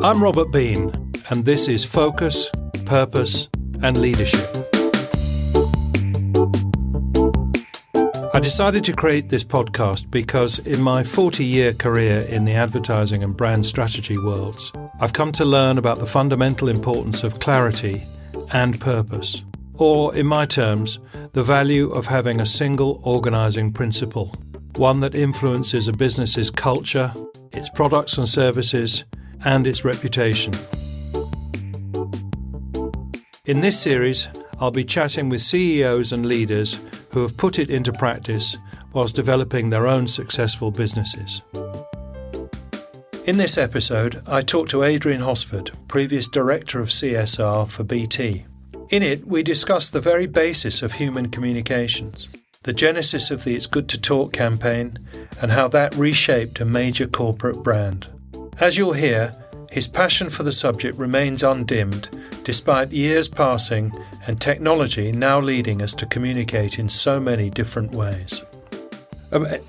I'm Robert Bean, and this is Focus, Purpose and Leadership. I decided to create this podcast because in my 40-year career in the advertising and brand strategy worlds, I've come to learn about the fundamental importance of clarity and purpose, or in my terms, the value of having a single organising principle, one that influences a business's culture, its products and services, and its reputation. In this series, I'll be chatting with CEOs and leaders who have put it into practice whilst developing their own successful businesses. In this episode, I talked to Adrian Hosford, previous Director of CSR for BT. In it, we discussed the very basis of human communications, the genesis of the It's Good to Talk campaign, and how that reshaped a major corporate brand. As you'll hear, his passion for the subject remains undimmed, despite years passing and technology now leading us to communicate in so many different ways.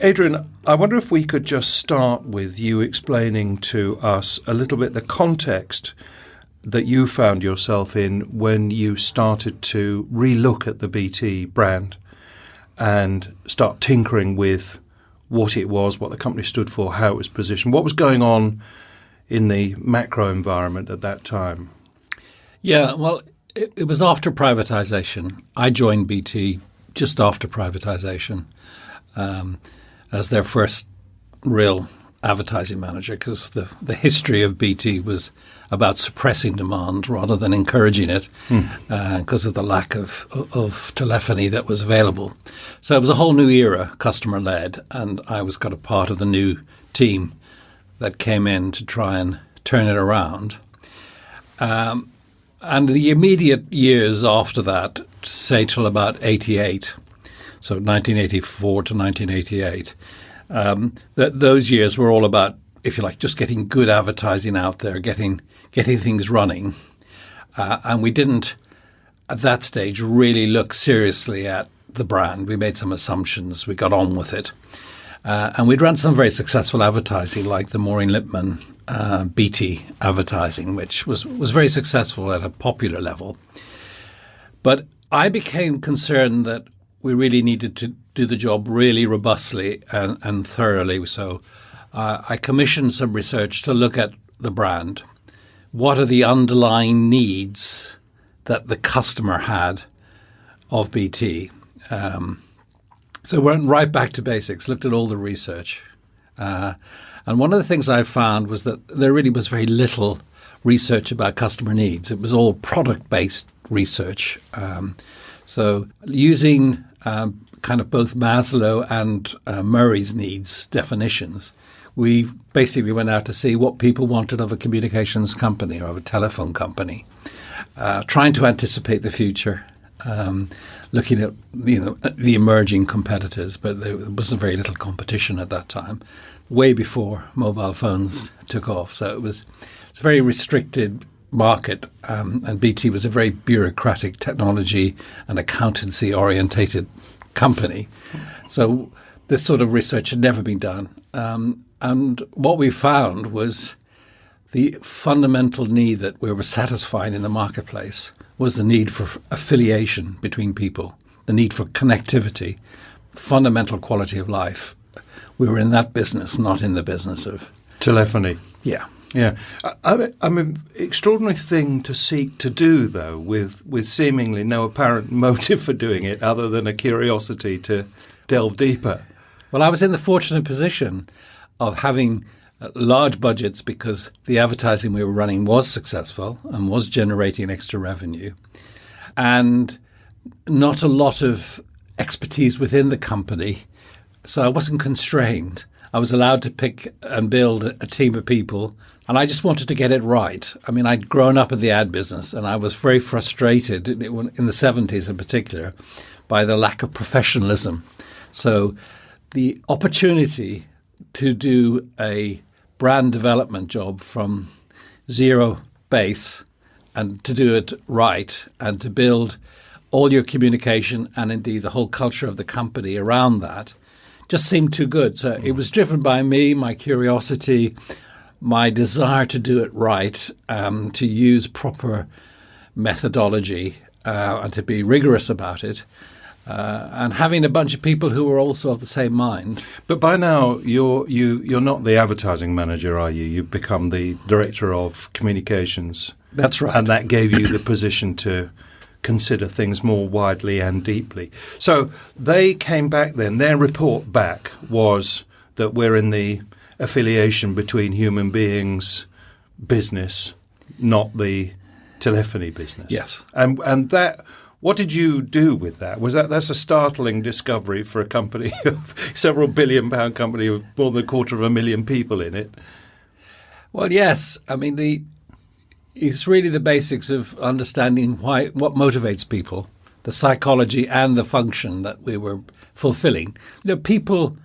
Adrian, I wonder if we could just start with you explaining to us a little bit the context that you found yourself in when you started to relook at the BT brand and start tinkering with what it was, what the company stood for, how it was positioned. What was going on in the macro environment at that time? Yeah, well, it was after privatisation. I joined BT just after privatisation as their first real advertising manager, because the history of BT was about suppressing demand rather than encouraging it because of the lack of telephony that was available. So it was a whole new era, customer-led, and I was got a part of the new team that came in to try and turn it around. And the immediate years after that, say till about 88, so 1984 to 1988, those years were all about, if you like, just getting good advertising out there, getting things running. And we didn't, at that stage, really look seriously at the brand. We made some assumptions. We got on with it. And we'd run some very successful advertising, like the Maureen Lipman BT advertising, which was very successful at a popular level. But I became concerned that we really needed to do the job really robustly and thoroughly. So I commissioned some research to look at the brand. What are the underlying needs that the customer had of BT? So we went right back to basics, looked at all the research. And one of the things I found was that there really was very little research about customer needs. It was all product-based research. So using kind of both Maslow and Murray's needs definitions, we basically went out to see what people wanted of a communications company or of a telephone company, trying to anticipate the future. Looking at the emerging competitors, but there wasn't very little competition at that time, way before mobile phones took off. So it was a very restricted market, and BT was a very bureaucratic technology and accountancy orientated company. So this sort of research had never been done. And what we found was the fundamental need that we were satisfying in the marketplace was the need for affiliation between people, the need for connectivity, fundamental quality of life. We were in that business, not in the business of telephony. Yeah. Yeah. I mean, extraordinary thing to seek to do, though, with seemingly no apparent motive for doing it other than a curiosity to delve deeper. Well, I was in the fortunate position of having large budgets because the advertising we were running was successful and was generating extra revenue, and not a lot of expertise within the company. So I wasn't constrained. I was allowed to pick and build a team of people, and I just wanted to get it right. I mean, I'd grown up in the ad business, and I was very frustrated in the 70s in particular by the lack of professionalism. So the opportunity to do a brand development job from zero base and to do it right and to build all your communication and indeed the whole culture of the company around that just seemed too good. So it was driven by me, my curiosity, my desire to do it right, to use proper methodology and to be rigorous about it, and having a bunch of people who were also of the same mind. But by now, you're not the advertising manager, are you? You've become the director of communications. That's right. And that gave you the position to consider things more widely and deeply. So they came back then. Their report back was that we're in the affiliation between human beings business, not the telephony business. Yes. And that, what did you do with that? That's a startling discovery for a company, several £billion company with more than 250,000 people in it. Well, yes. I mean, it's really the basics of understanding what motivates people, the psychology and the function that we were fulfilling. People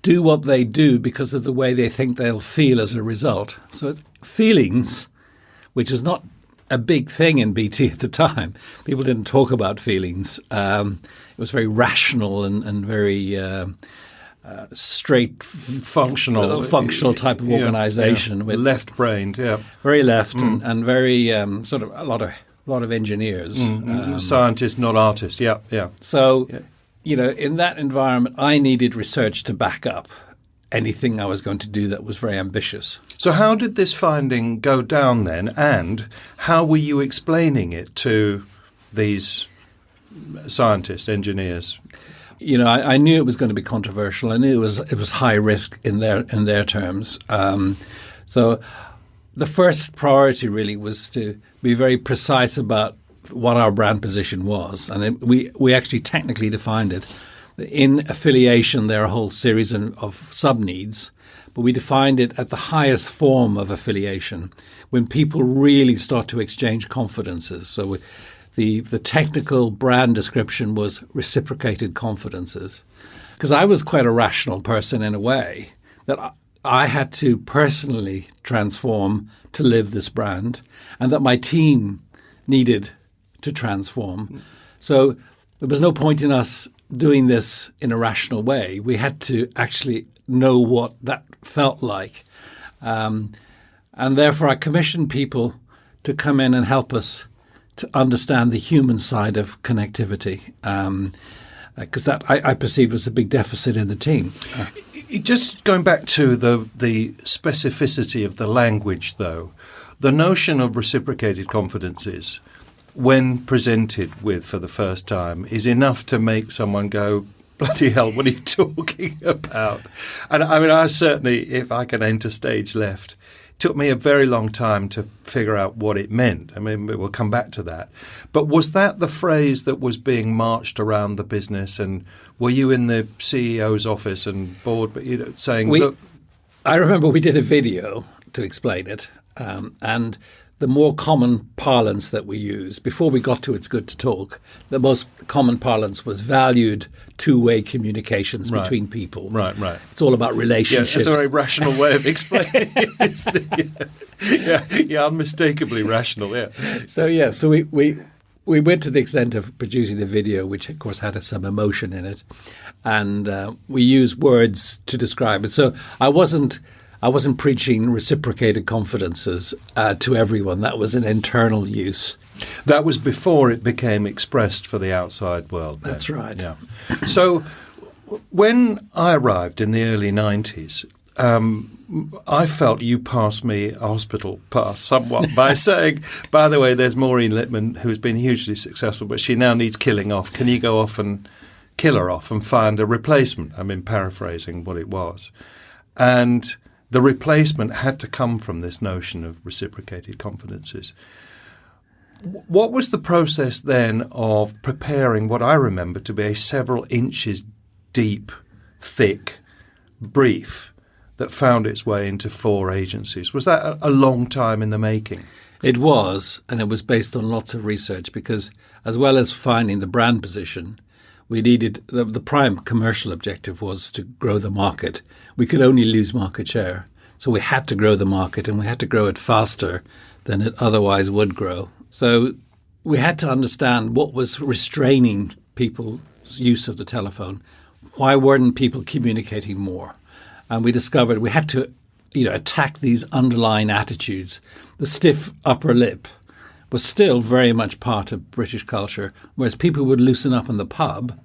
do what they do because of the way they think they'll feel as a result. So it's feelings, which is not a big thing in BT at the time. People didn't talk about feelings. It was very rational and very straight, functional type of organisation. With left-brained, very left and very sort of a lot of engineers, scientists, not artists. So, in that environment, I needed research to back up anything I was going to do that was very ambitious. So how did this finding go down then, and how were you explaining it to these scientists, engineers? I knew it was going to be controversial. I knew it was high risk in their terms. So the first priority really was to be very precise about what our brand position was, and we actually technically defined it. In affiliation, there are a whole series of sub-needs, but we defined it at the highest form of affiliation, when people really start to exchange confidences. So the technical brand description was reciprocated confidences. Because I was quite a rational person in a way, that I had to personally transform to live this brand, and that my team needed to transform. So there was no point in us doing this in a rational way. We had to actually know what that felt like. And therefore I commissioned people to come in and help us to understand the human side of connectivity, because that I perceived was a big deficit in the team. Just going back to the specificity of the language, though, the notion of reciprocated confidences, when presented with for the first time, is enough to make someone go, bloody hell, what are you talking about? And I mean, I certainly, if I can enter stage left, it took me a very long time to figure out what it meant. I mean, we'll come back to that. But was that the phrase that was being marched around the business? And were you in the CEO's office and board, saying, look? I remember we did a video to explain it, and the more common parlance that we use, before we got to It's Good to Talk, the most common parlance was valued two-way communications between people. Right. It's all about relationships. Yeah, it's a very rational way of explaining it. Yeah, unmistakably rational, yeah. So we went to the extent of producing the video, which of course had some emotion in it, and we used words to describe it. So I wasn't preaching reciprocated confidences to everyone. That was an internal use. That was before it became expressed for the outside world. Then. That's right. Yeah. So when I arrived in the early 90s, I felt you passed me a hospital pass somewhat by saying, by the way, there's Maureen Littman, who's been hugely successful, but she now needs killing off. Can you go off and kill her off and find a replacement? I mean, paraphrasing what it was. And the replacement had to come from this notion of reciprocated confidences. What was the process then of preparing what I remember to be a several inches deep, thick brief that found its way into 4 agencies? Was that a long time in the making? It was, and it was based on lots of research, because as well as finding the brand position, we needed the prime commercial objective was to grow the market. We could only lose market share. So we had to grow the market, and we had to grow it faster than it otherwise would grow. So we had to understand what was restraining people's use of the telephone. Why weren't people communicating more? And we discovered we had to attack these underlying attitudes. The stiff upper lip was still very much part of British culture, whereas people would loosen up in the pub.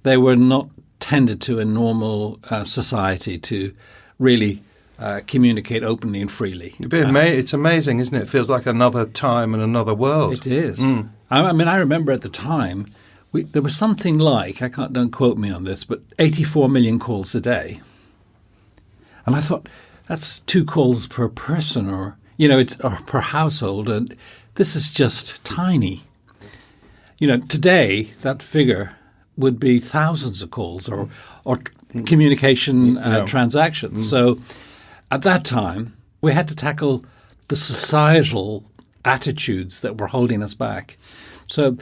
They were not tended to in normal society to really communicate openly and freely. It's amazing, isn't it? It feels like another time and another world. It is. I mean, I remember at the time, there was something like, don't quote me on this, but 84 million calls a day. And I thought, that's 2 calls per person or per household. And this is just tiny. Today, that figure would be thousands of calls or communication transactions. So at that time, we had to tackle the societal attitudes that were holding us back. So,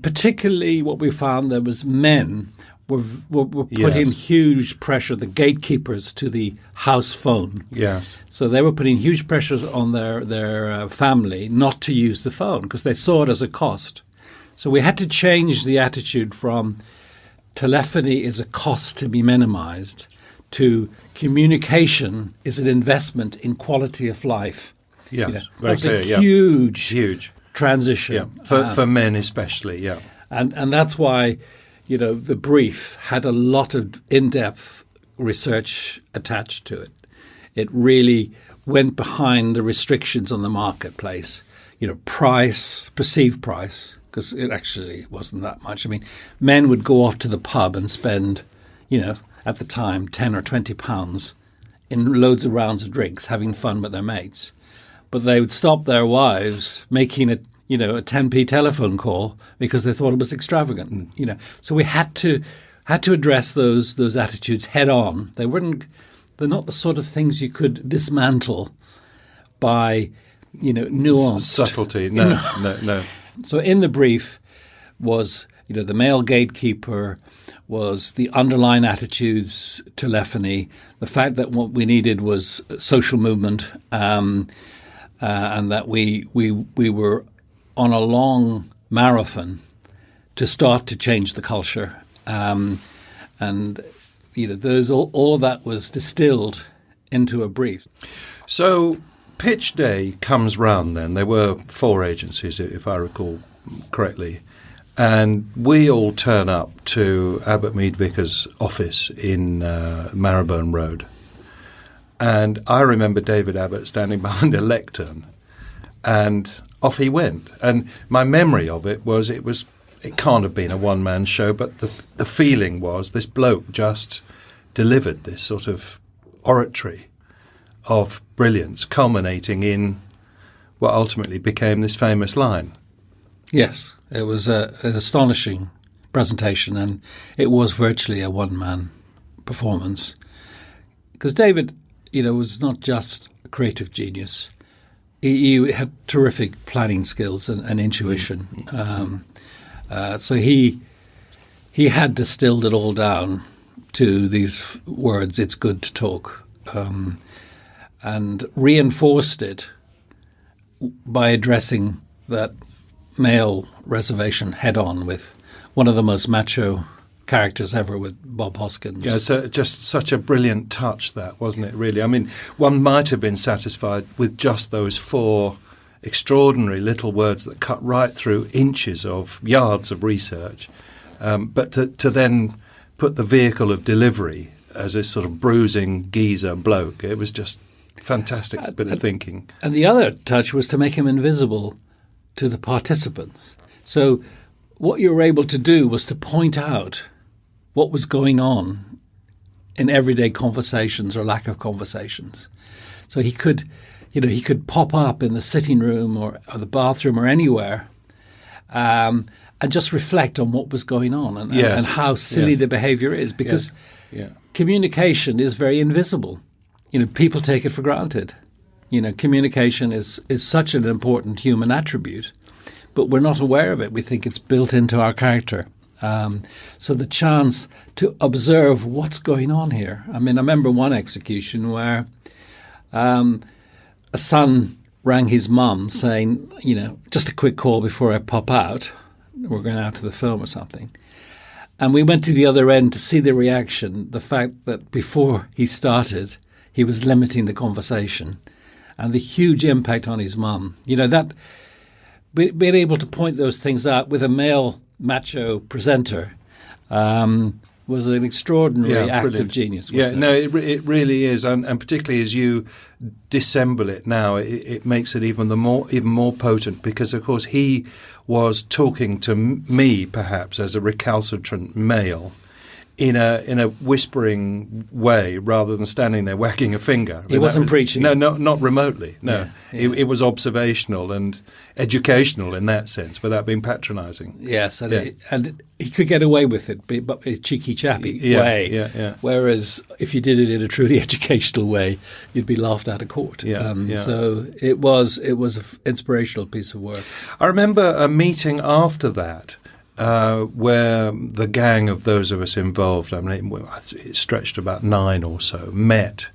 particularly what we found there was men were putting huge pressure, the gatekeepers to the house phone. Yes. So they were putting huge pressures on their family not to use the phone because they saw it as a cost. So we had to change the attitude from telephony is a cost to be minimized to communication is an investment in quality of life. Yes, very clear. Huge transition. Yeah. For men especially, yeah. And that's why, the brief had a lot of in-depth research attached to it. It really went behind the restrictions on the marketplace, price, perceived price, because it actually wasn't that much. I mean, men would go off to the pub and spend, at the time, 10 or 20 pounds in loads of rounds of drinks, having fun with their mates. But they would stop their wives making a 10p telephone call because they thought it was extravagant. So we had to address those attitudes head on. They're not the sort of things you could dismantle by nuanced subtlety. No. So in the brief was the male gatekeeper, was the underlying attitudes, telephony, the fact that what we needed was social movement, and that we were on a long marathon to start to change the culture, and all of that was distilled into a brief. So pitch day comes round then. There were 4 agencies, if I recall correctly, and we all turn up to Abbott Mead Vickers' office in Marylebone Road. And I remember David Abbott standing behind a lectern, and off he went. And my memory of it can't have been a one-man show, but the feeling was this bloke just delivered this sort of oratory of brilliance, culminating in what ultimately became this famous line. Yes, it was an astonishing presentation, and it was virtually a one-man performance. Because David, was not just a creative genius. He had terrific planning skills and intuition. So he had distilled it all down to these words, "It's good to talk," and reinforced it by addressing that male reservation head on with one of the most macho characters ever, with Bob Hoskins. Yeah, so just such a brilliant touch, that, wasn't it, really? I mean, one might have been satisfied with just those 4 extraordinary little words that cut right through yards of research, but to then put the vehicle of delivery as this sort of bruising geezer bloke, it was just fantastic bit of thinking. And the other touch was to make him invisible to the participants. So what you were able to do was to point out what was going on in everyday conversations or lack of conversations. So he could pop up in the sitting room or the bathroom or anywhere, and just reflect on what was going on and how silly the behavior is, because communication is very invisible. People take it for granted. Communication is such an important human attribute, but we're not aware of it. We think it's built into our character. So the chance to observe what's going on here. I mean, I remember one execution where a son rang his mum saying, just a quick call before I pop out. We're going out to the film or something. And we went to the other end to see the reaction, the fact that before he started, he was limiting the conversation, and the huge impact on his mum. That being able to point those things out with a male macho presenter was an extraordinary act brilliant. of genius. Wasn't it? It really is, and particularly as you dissemble it now, it makes it even more potent, because of course he was talking to me perhaps as a recalcitrant male in a whispering way, rather than standing there wagging a finger. He wasn't preaching. No, not remotely. No, Yeah. It was observational and educational in that sense, without being patronising. Yes, and he could get away with it, but a cheeky chappy way. Yeah. Whereas if you did it in a truly educational way, you'd be laughed out of court. So it was an inspirational piece of work. I remember a meeting after that, where the gang of those of us involved, it stretched about 9 or so, met.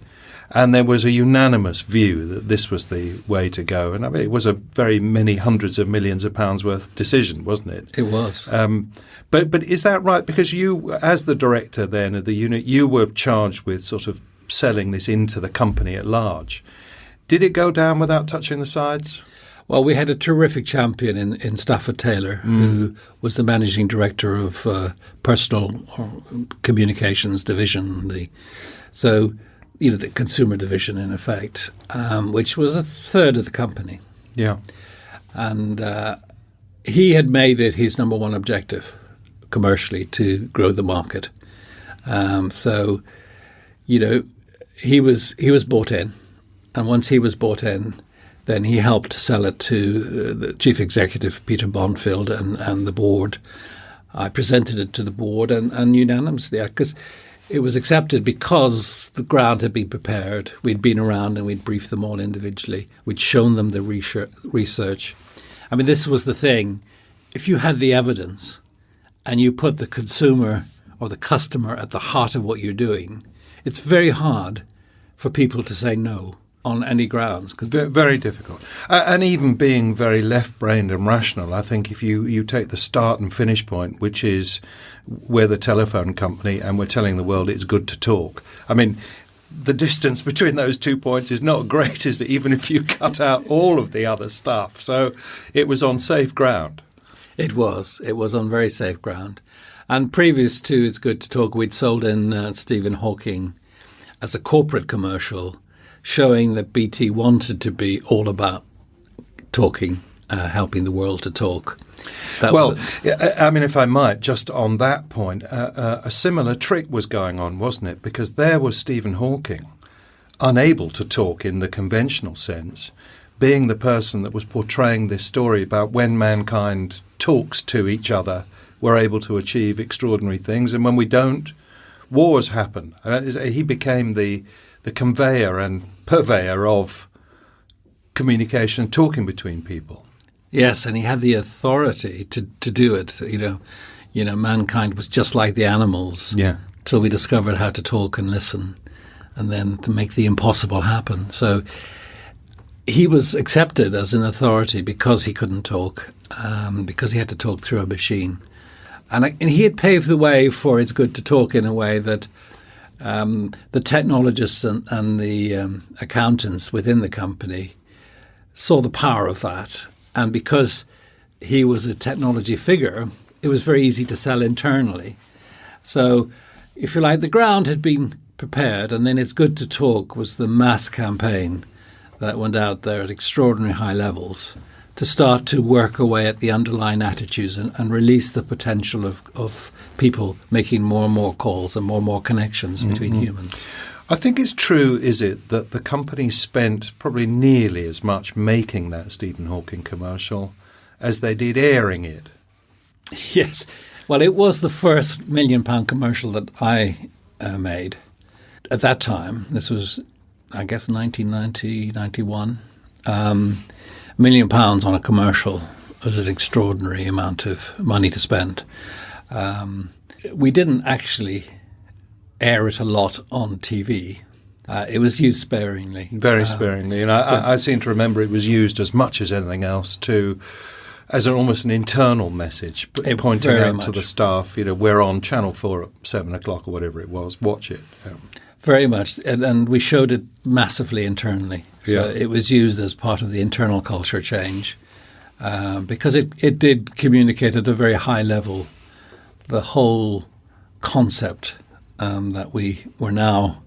And there was a unanimous view that this was the way to go. And it was a very many hundreds of millions of pounds worth decision, wasn't it? It was. But is that right? Because you, as the director then of the unit, you were charged with sort of selling this into the company at large. Did it go down without touching the sides? Well, we had a terrific champion in Stafford Taylor, who was the managing director of personal or communications division, the consumer division in effect, which was a third of the company. Yeah. And he had made it his number one objective commercially to grow the market. He was bought in, and once he was bought in, then he helped sell it to the chief executive, Peter Bonfield, and the board. I presented it to the board and unanimously, because it was accepted because the ground had been prepared. We'd been around and we'd briefed them all individually. We'd shown them the research. This was the thing. If you had the evidence and you put the consumer or the customer at the heart of what you're doing, it's very hard for people to say no on any grounds. Very difficult. And even being very left-brained and rational, I think if you take the start and finish point, which is we're the telephone company and we're telling the world it's good to talk. The distance between those 2 points is not great, is it, even if you cut out all of the other stuff. So it was on safe ground. It was on very safe ground. And previous to It's Good to Talk, we'd sold in Stephen Hawking as a corporate commercial, showing that BT wanted to be all about talking, helping the world to talk. If I might, just on that point, a similar trick was going on, wasn't it? Because there was Stephen Hawking, unable to talk in the conventional sense, being the person that was portraying this story about when mankind talks to each other, we're able to achieve extraordinary things, and when we don't, wars happen. He became the conveyor and purveyor of communication and talking between people. Yes, and he had the authority to do it. Mankind was just like the animals till we discovered how to talk and listen, and then to make the impossible happen. So he was accepted as an authority because he couldn't talk, because he had to talk through a machine. And he had paved the way for It's Good to Talk in a way that the technologists and the accountants within the company saw the power of that. And because he was a technology figure, it was very easy to sell internally. So, if you like, the ground had been prepared, and then It's Good to Talk was the mass campaign that went out there at extraordinary high levels to start to work away at the underlying attitudes and release the potential of people making more and more calls and more connections between humans. I think it's true, is it, that the company spent probably nearly as much making that Stephen Hawking commercial as they did airing it? Yes. Well, it was the first £1 million commercial that I made. At that time, this was, I guess, 1990, 91. £1 million on a commercial was an extraordinary amount of money to spend. We didn't actually air it a lot on TV. It was used sparingly. Very sparingly. And I seem to remember it was used as much as anything else as almost an internal message, pointing out to the staff, we're on Channel 4 at 7 o'clock or whatever it was, watch it. Very much, and we showed it massively internally. So it was used as part of the internal culture change because it did communicate at a very high level the whole concept that we were now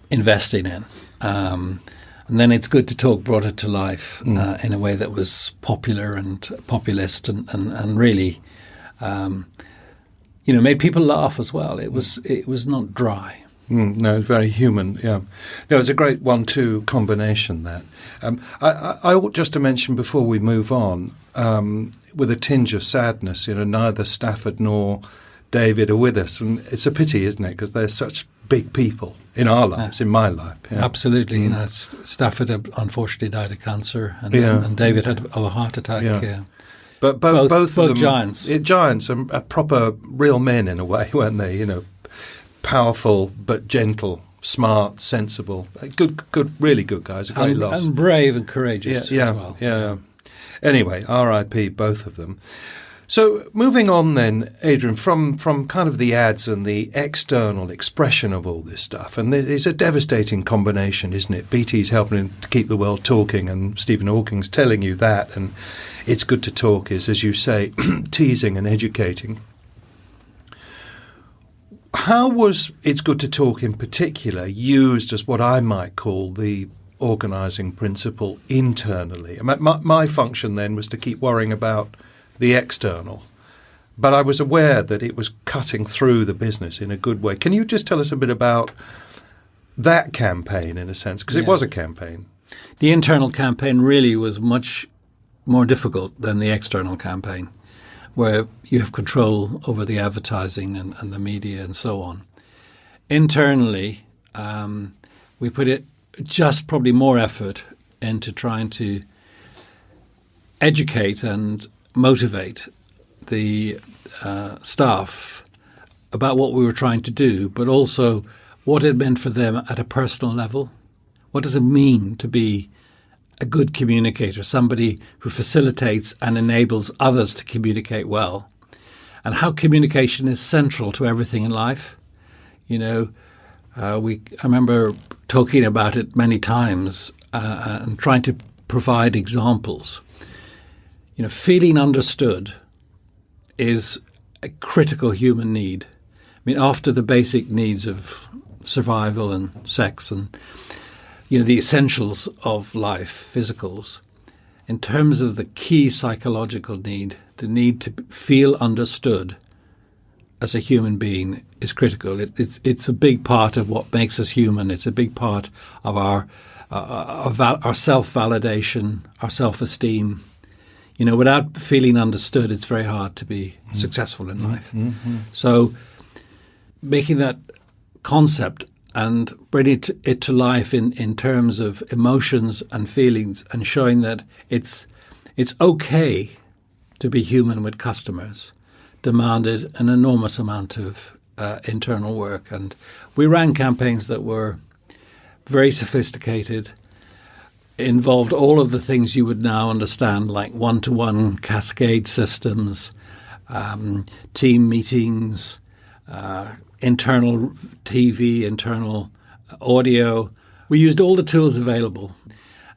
investing in. And then It's Good to Talk brought it to life in a way that was popular and populist and really, made people laugh as well. It was not dry. No, very human. Yeah, no, it's a great 1-2 combination. That I ought just to mention before we move on, with a tinge of sadness. Neither Stafford nor David are with us, and it's a pity, isn't it? Because they're such big people in our lives, in my life. Yeah. Absolutely. Stafford unfortunately died of cancer, and David had of a heart attack. Yeah. But both of them, giants. Giants are proper real men in a way, weren't they? Powerful but gentle, smart, sensible, good, really good guys. A great loss. And brave and courageous as well. Yeah. Anyway, R.I.P. both of them. So moving on then, Adrian, from kind of the ads and the external expression of all this stuff, and it's a devastating combination, isn't it? BT's helping to keep the world talking, and Stephen Hawking's telling you that, and It's Good to Talk is, as you say, teasing and educating. How was It's Good to Talk in particular used as what I might call the organising principle internally? My function then was to keep worrying about the external, but I was aware that it was cutting through the business in a good way. Can you just tell us a bit about that campaign in a sense? Because it was a campaign. The internal campaign really was much more difficult than the external campaign, where you have control over the advertising and the media and so on. Internally, we put it just probably more effort into trying to educate and motivate the staff about what we were trying to do, but also what it meant for them at a personal level. What does it mean to be a good communicator, somebody who facilitates and enables others to communicate well, and how communication is central to everything in life? I remember talking about it many times and trying to provide examples. Feeling understood is a critical human need. After the basic needs of survival and sex and the essentials of life, physicals, in terms of the key psychological need, the need to feel understood as a human being is critical. It's a big part of what makes us human. It's a big part of our self-validation, our self-esteem. Without feeling understood, it's very hard to be successful in life. Mm-hmm. So making that concept and bringing it to life in terms of emotions and feelings, and showing that it's okay to be human with customers, demanded an enormous amount of internal work. And we ran campaigns that were very sophisticated, involved all of the things you would now understand, like one-to-one cascade systems, team meetings, internal TV, internal audio. We used all the tools available,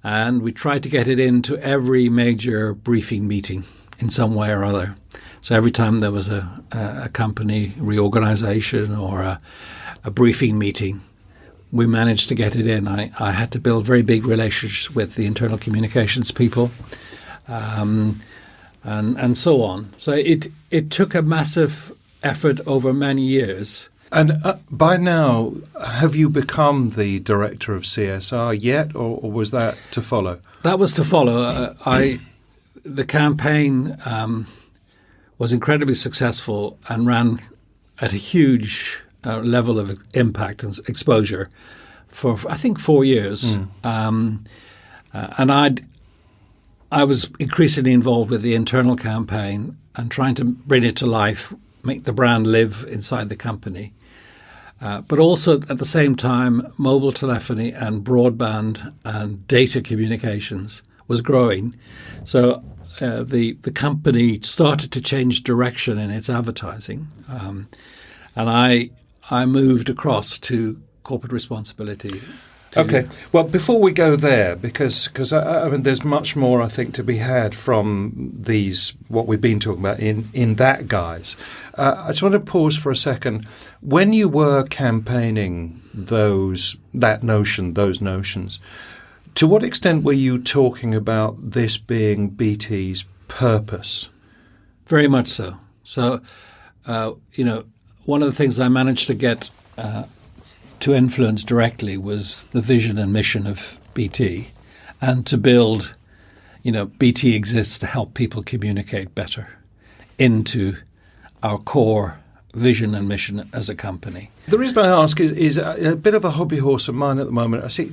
and we tried to get it into every major briefing meeting in some way or other. So every time there was a company reorganization or a briefing meeting, we managed to get it in. I had to build very big relationships with the internal communications people, and so on. So it took a massive effort over many years. And by now, have you become the director of CSR yet, or was that to follow? That was to follow. The campaign was incredibly successful and ran at a huge level of impact and exposure for I think 4 years. And I was increasingly involved with the internal campaign and trying to bring it to life, make the brand live inside the company. But also at the same time, mobile telephony and broadband and data communications was growing. So the company started to change direction in its advertising. And I moved across to corporate responsibility. Okay. Well, before we go there, because I mean, there's much more I think to be had from these what we've been talking about in that guise. I just want to pause for a second. When you were campaigning those notions, to what extent were you talking about this being BT's purpose? Very much so. So, one of the things I managed to get to influence directly was the vision and mission of BT, and to build, BT exists to help people communicate better into our core vision and mission as a company. The reason I ask is a bit of a hobby horse of mine at the moment. I see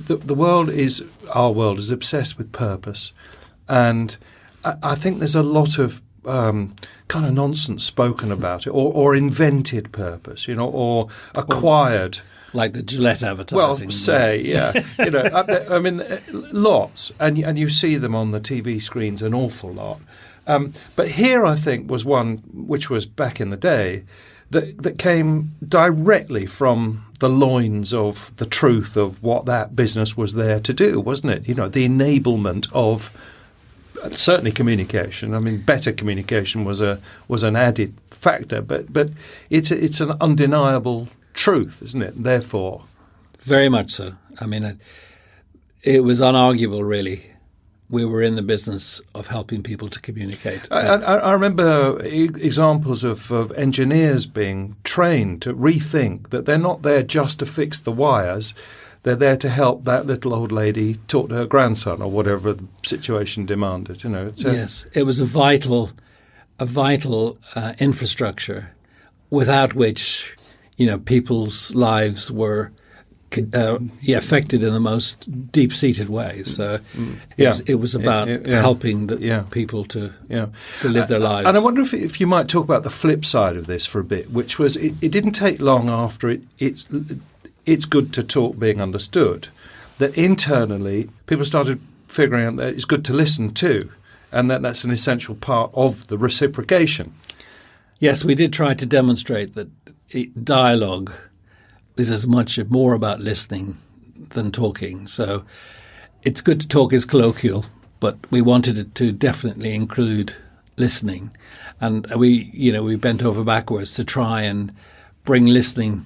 our world is obsessed with purpose, and I think there's a lot of kind of nonsense spoken about it, or invented purpose, or acquired. Like the Gillette advertising. Well, I mean, lots, and you see them on the TV screens an awful lot. But here, I think, was one which was back in the day that came directly from the loins of the truth of what that business was there to do, wasn't it? The enablement of certainly communication. I mean, better communication was an added factor, but it's an undeniable truth, isn't it? Therefore, very much so. I mean, it was unarguable, really. We were in the business of helping people to communicate. I remember examples of engineers being trained to rethink that they're not there just to fix the wires. They're there to help that little old lady talk to her grandson or whatever the situation demanded. Yes, it was a vital infrastructure without which people's lives were affected in the most deep-seated ways. So it was about helping people to live their lives. And I wonder if you might talk about the flip side of this for a bit, which was it didn't take long after it's good to talk being understood, that internally people started figuring out that it's good to listen too, and that's an essential part of the reciprocation. Yes, we did try to demonstrate that dialogue is more about listening than talking. So it's good to talk is colloquial, but we wanted it to definitely include listening. And we bent over backwards to try and bring listening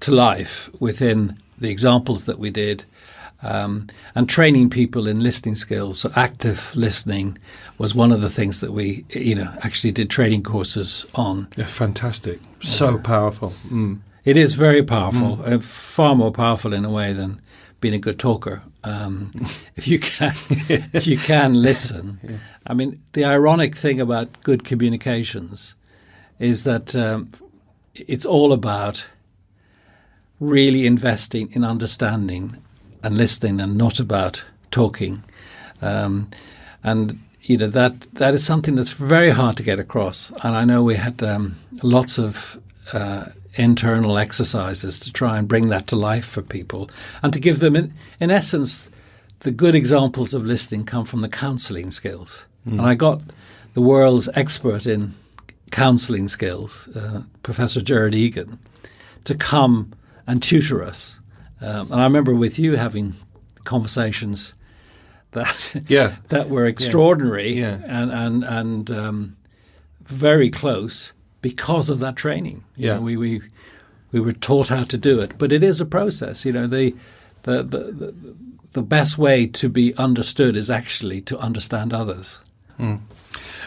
to life within the examples that we did, and training people in listening skills. So active listening was one of the things that we actually did training courses on. Yeah, fantastic. So powerful. Mm. It is very powerful, far more powerful in a way than being a good talker. If you can listen. Yeah. I mean, the ironic thing about good communications is that it's all about really investing in understanding and listening, and not about talking. And that is something that's very hard to get across. And I know we had lots of internal exercises to try and bring that to life for people, and to give them, in essence, the good examples of listening come from the counselling skills. And I got the world's expert in counselling skills, Professor Gerard Egan, to come and tutor us. And I remember with you having conversations that were extraordinary and very close because of that training. We were taught how to do it, but it is a process. The best way to be understood is actually to understand others. Mm.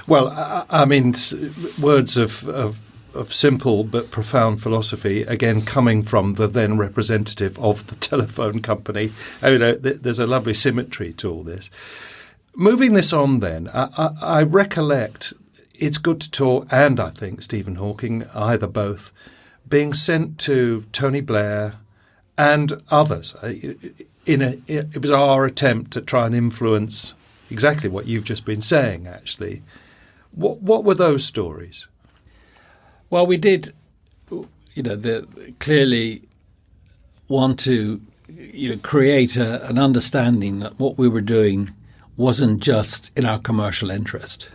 Well, I mean, words of simple but profound philosophy, again coming from the then representative of the telephone company. There's a lovely symmetry to all this. Moving this on then, I recollect It's Good to Talk and I think Stephen Hawking, either both, being sent to Tony Blair and others. It was our attempt to try and influence exactly what you've just been saying, actually. What were those stories? Well, we did, clearly want to, create an understanding that what we were doing wasn't just in our commercial interest.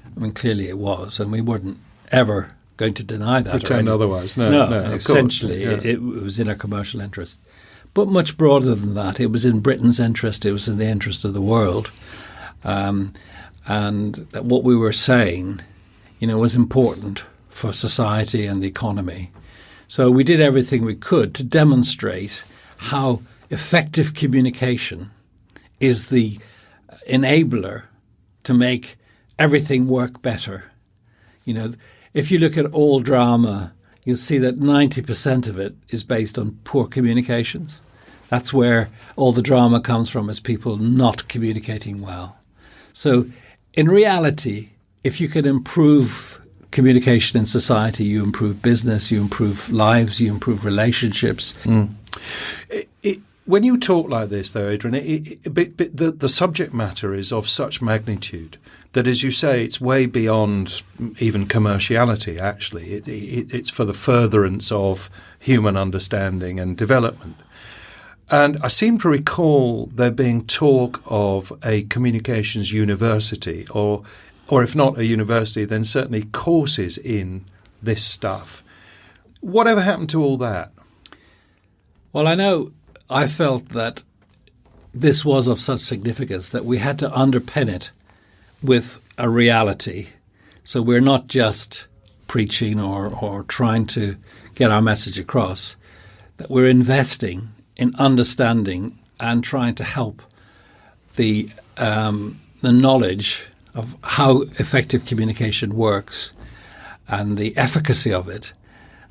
I mean, clearly it was, and we weren't ever going to deny that. Pretend otherwise. No, essentially, it was in our commercial interest. but much broader than that. It was in Britain's interest. It was in the interest of the world. And that what we were saying, was important for society and the economy. So we did everything we could to demonstrate how effective communication is the enabler to make everything work better. If you look at all drama, you'll see that 90% of it is based on poor communications. That's where all the drama comes from, is people not communicating well. So in reality, if you can improve communication in society, you improve business, you improve lives, you improve relationships. When you talk like this, though, Adrian, the subject matter is of such magnitude that, as you say, it's way beyond even commerciality, actually. It's for the furtherance of human understanding and development. And I seem to recall there being talk of a communications university, or if not a university, then certainly courses in this stuff. Whatever happened to all that? Well, I felt that this was of such significance that we had to underpin it with a reality. So we're not just preaching or trying to get our message across, that we're investing in understanding and trying to help the knowledge of how effective communication works and the efficacy of it.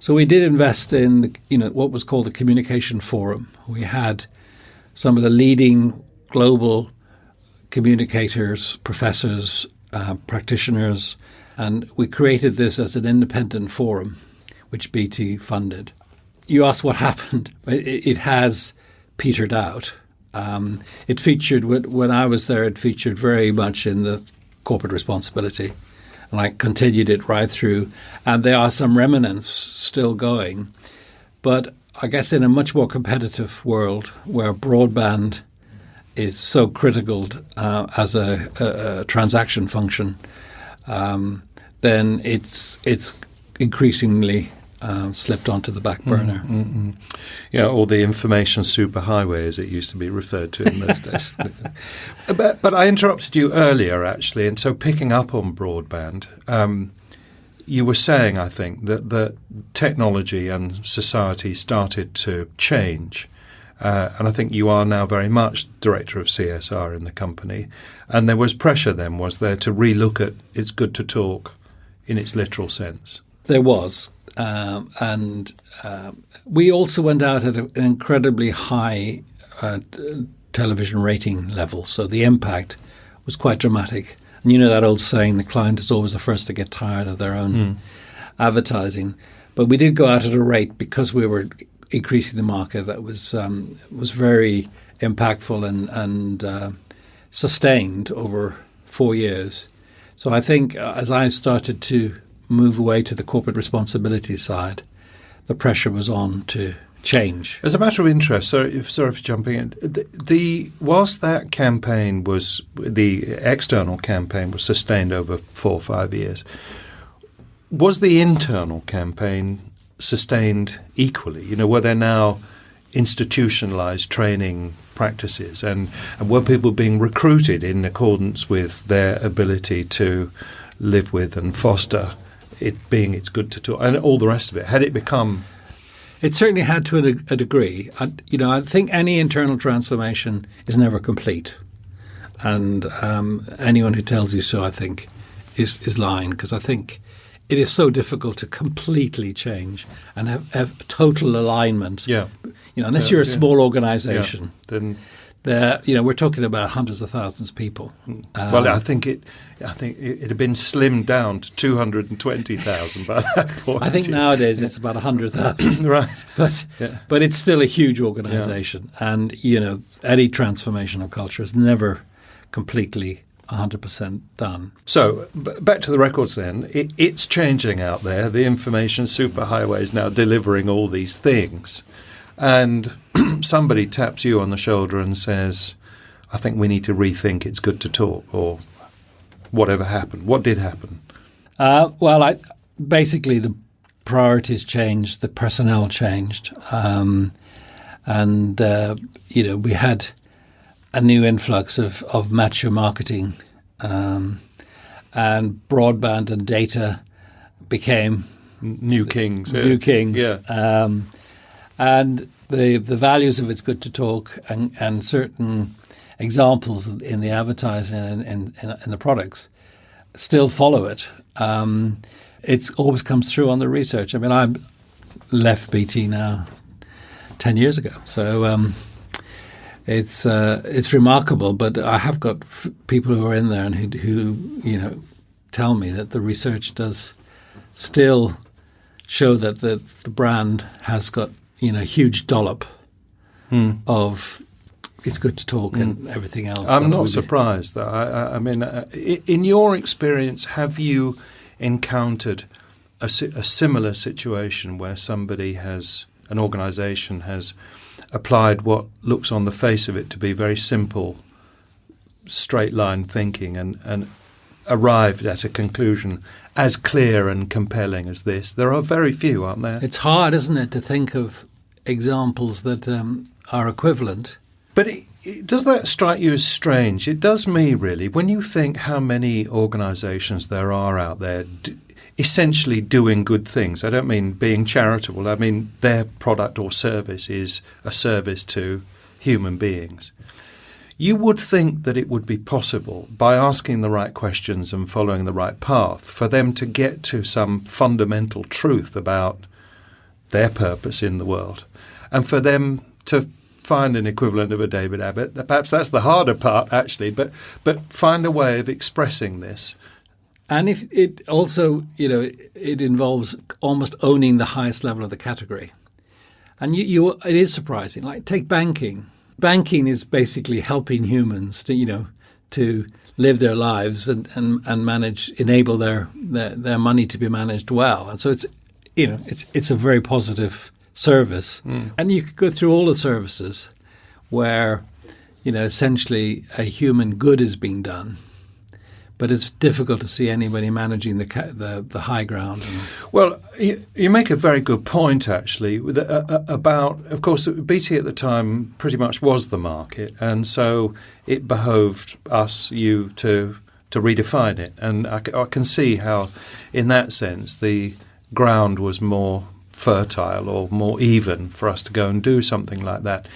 So we did invest in, what was called the Communication Forum. We had some of the leading global communicators, professors, practitioners, and we created this as an independent forum, which BT funded. You asked what happened. It has petered out. It featured, when I was there, it featured very much in the corporate responsibility. And I continued it right through. And there are some remnants still going. But I guess in a much more competitive world where broadband is so critical as a transaction function, then it's increasingly slipped onto the back burner. Yeah, or the information superhighway, as it used to be referred to in those days. But I interrupted you earlier, actually, and so picking up on broadband, you were saying, I think, that technology and society started to change. And I think you are now very much director of CSR in the company. And there was pressure then, was there, to relook at It's Good to Talk in its literal sense? There was. And we also went out at an incredibly high television rating level. So the impact was quite dramatic. And you know that old saying, the client is always the first to get tired of their own advertising. But we did go out at a rate because we were increasing the market that was very impactful and sustained over 4 years. So I think as I started to move away to the corporate responsibility side, the pressure was on to change. As a matter of interest, sorry for jumping in, whilst that campaign was, the external campaign was sustained over 4 or 5 years, was the internal campaign sustained equally? Were there now institutionalized training practices and were people being recruited in accordance with their ability to live with and foster it being It's Good to Talk and all the rest of it? Had it become... It certainly had to a degree. I think any internal transformation is never complete. And anyone who tells you so, I think, is lying, because I think it is so difficult to completely change and have total alignment. Yeah. Unless you're a small organization. Then we're talking about hundreds of thousands of people. Well, I think it had been slimmed down to 220,000 by that point. I think nowadays it's about 100,000. Right. But it's still a huge organization. Yeah. And, any transformation of culture is never completely 100% done. So back to the records then. It's changing out there. The information superhighway is now delivering all these things. And somebody taps you on the shoulder and says, I think we need to rethink It's Good to Talk, or whatever happened. What did happen? Basically the priorities changed, the personnel changed. And, we had a new influx of macho marketing, and broadband and data became new kings. New kings. Yeah. And the values of It's Good to Talk and certain examples in the advertising and in the products still follow it. It always comes through on the research. I mean, I left BT now 10 years ago, so it's remarkable. But I have got people who are in there and who tell me that the research does still show that the brand has got huge dollop of It's Good to Talk and everything else. I'm not surprised. I mean, in your experience, have you encountered a similar situation where an organisation has applied what looks on the face of it to be very simple, straight line thinking and arrived at a conclusion as clear and compelling as this? There are very few, aren't there? It's hard, isn't it, to think of examples that are equivalent. But does that strike you as strange? It does me, really. When you think how many organisations there are out there essentially doing good things. I don't mean being charitable. I mean their product or service is a service to human beings. You would think that it would be possible, by asking the right questions and following the right path, for them to get to some fundamental truth about their purpose in the world, and for them to find an equivalent of a David Abbott. Perhaps that's the harder part, actually, but find a way of expressing this. And if it also, it involves almost owning the highest level of the category. And it is surprising. Like, take banking. Banking is basically helping humans to live their lives and enable their money to be managed well. And so it's a very positive service. And you could go through all the services where essentially a human good is being done. But it's difficult to see anybody managing the high ground. Well, you make a very good point, actually, about, of course, BT at the time pretty much was the market, and so it behoved you to redefine it. And I can see how, in that sense, the ground was more fertile or more even for us to go and do something like that.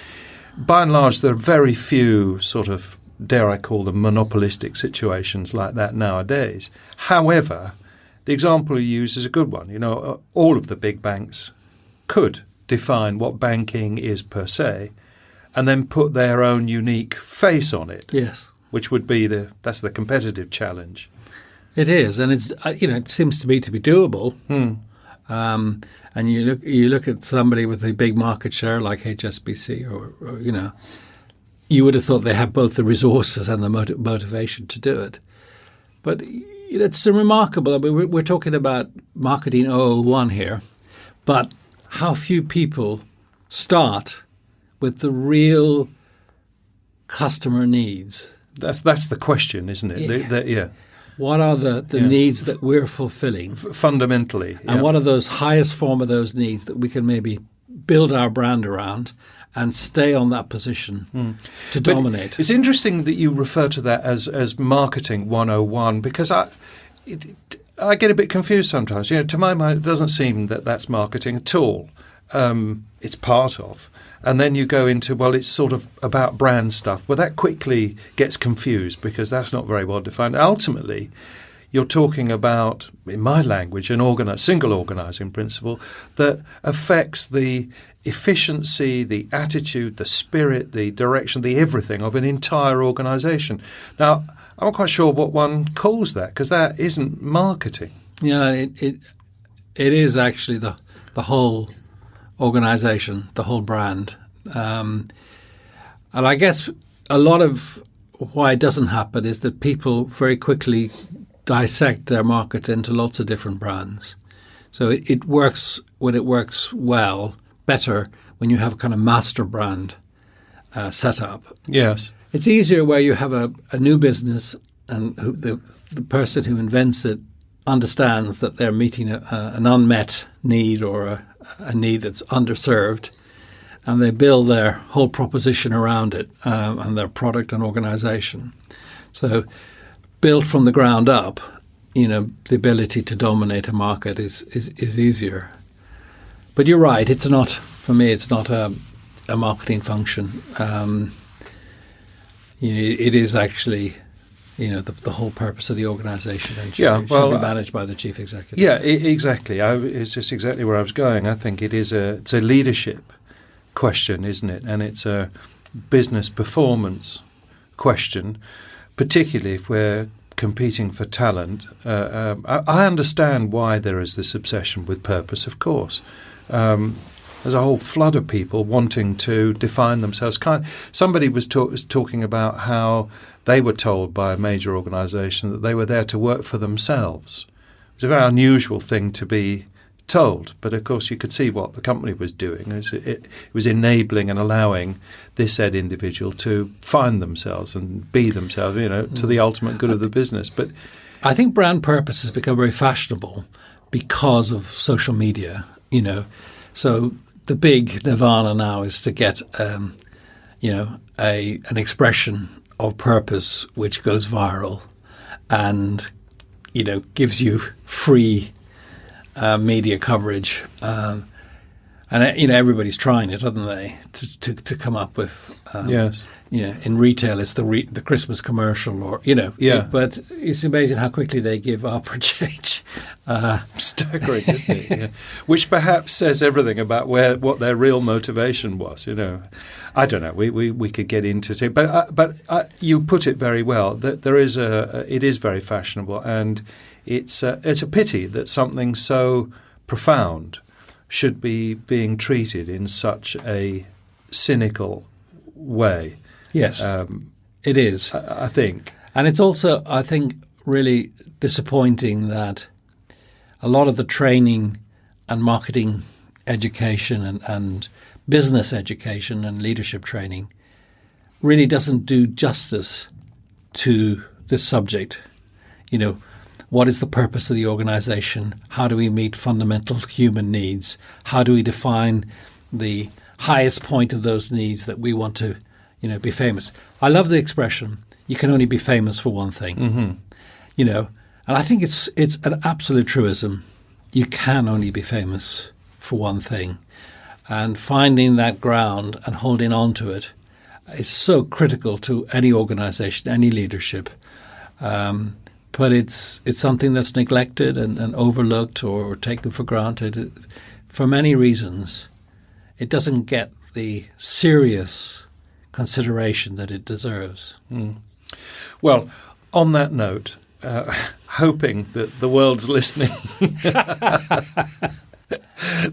By and large, there are very few sort of, dare I call them, monopolistic situations like that nowadays. However, the example you use is a good one. All of the big banks could define what banking is per se and then put their own unique face on it. Yes. Which would be that's the competitive challenge. It is, and it's it seems to be doable. And you look at somebody with a big market share like HSBC or you would have thought they have both the resources and the motivation to do it. But it's remarkable. I mean, we're talking about marketing 001 here, but how few people start with the real customer needs. That's the question, isn't it? Yeah. What are the needs that we're fulfilling? Fundamentally. And what are those highest form of those needs that we can maybe build our brand around and stay on that position to dominate? It's interesting that you refer to that as marketing 101, because I get a bit confused sometimes. To my mind, it doesn't seem that that's marketing at all. It's part of. And then you go into, well, it's sort of about brand stuff. Well, that quickly gets confused because that's not very well defined. Ultimately, you're talking about, in my language, an single organising principle that affects the efficiency, the attitude, the spirit, the direction, the everything of an entire organisation. Now, I'm not quite sure what one calls that, because that isn't marketing. Yeah, it is actually the whole organisation, the whole brand. And I guess a lot of why it doesn't happen is that people very quickly dissect their markets into lots of different brands. So it works well, better when you have a kind of master brand set up. Yes. It's easier where you have a new business and the person who invents it understands that they're meeting an unmet need or a need that's underserved, and they build their whole proposition around it and their product and organisation. So built from the ground up, the ability to dominate a market is easier. But you're right, it's not, for me, it's not a marketing function. It is actually, the whole purpose of the organisation, and should be managed by the chief executive. Yeah, exactly. It's just exactly where I was going. I think it's a leadership question, isn't it? And it's a business performance question, particularly if we're competing for talent. I understand why there is this obsession with purpose, of course. There's a whole flood of people wanting to define themselves. Somebody was talking about how they were told by a major organisation that they were there to work for themselves. It was a very unusual thing to be told, but of course you could see what the company was doing. It was enabling and allowing this said individual to find themselves and be themselves, to the ultimate good of the business. But I think brand purpose has become very fashionable because of social media, So the big nirvana now is to get, an expression of purpose which goes viral and, gives you free media coverage. And everybody's trying it, aren't they, to come up with yes. Yeah, in retail, it's the Christmas commercial, or But it's amazing how quickly they give up or change. Staggering, isn't it? Yeah. Which perhaps says everything about what their real motivation was. I don't know. We could get into it, but you put it very well. That it is very fashionable, and it's a pity that something so profound should be being treated in such a cynical way. Yes, it is. I think. And it's also, I think, really disappointing that a lot of the training and marketing education and business education and leadership training really doesn't do justice to this subject. What is the purpose of the organisation? How do we meet fundamental human needs? How do we define the highest point of those needs that we want to be famous? I love the expression, you can only be famous for one thing. Mm-hmm. And I think it's an absolute truism. You can only be famous for one thing. And finding that ground and holding on to it is so critical to any organisation, any leadership. But it's something that's neglected and overlooked or taken for granted. For many reasons, it doesn't get the serious consideration that it deserves. Mm. Well, on that note, hoping that the world's listening,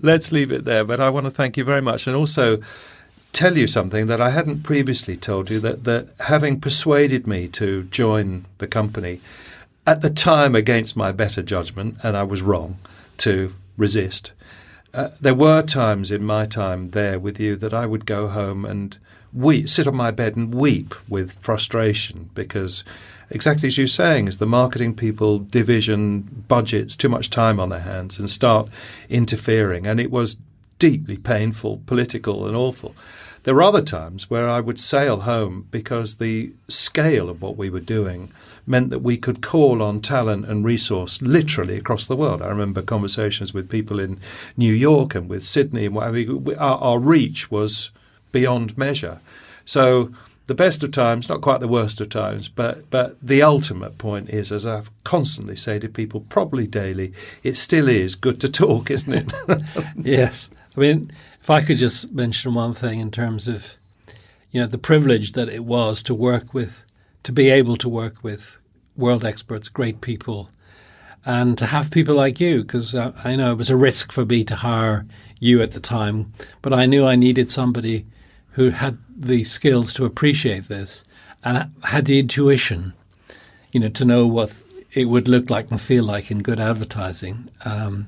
let's leave it there. But I want to thank you very much, and also tell you something that I hadn't previously told you, that having persuaded me to join the company, at the time against my better judgment, and I was wrong to resist, there were times in my time there with you that I would go home and sit on my bed and weep with frustration, because exactly as you're saying, as the marketing people division budgets, too much time on their hands and start interfering, and it was deeply painful, political and awful. There were other times where I would sail home because the scale of what we were doing meant that we could call on talent and resource literally across the world. I remember conversations with people in New York and with Sydney, and our reach was beyond measure. So the best of times, not quite the worst of times, but the ultimate point is, as I constantly say to people, probably daily, it still is good to talk, isn't it? Yes. I mean, if I could just mention one thing in terms of, the privilege that it was to be able to work with world experts, great people, and to have people like you, because I know it was a risk for me to hire you at the time, but I knew I needed somebody who had the skills to appreciate this and had the intuition, to know what it would look like and feel like in good advertising. And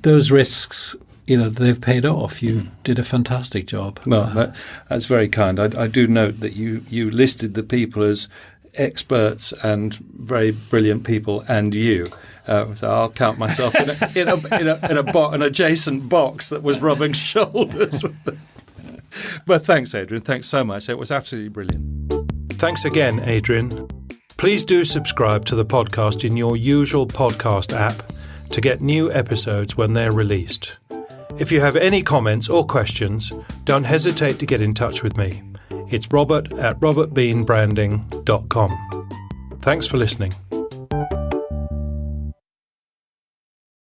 those risks, they've paid off. You did a fantastic job. Well, that's very kind. I do note that you listed the people as experts and very brilliant people and you. So I'll count myself in an adjacent box that was rubbing shoulders with them. But thanks, Adrian. Thanks so much. It was absolutely brilliant. Thanks again, Adrian. Please do subscribe to the podcast in your usual podcast app to get new episodes when they're released. If you have any comments or questions, don't hesitate to get in touch with me. It's robert@robertbeanbranding.com. Thanks for listening.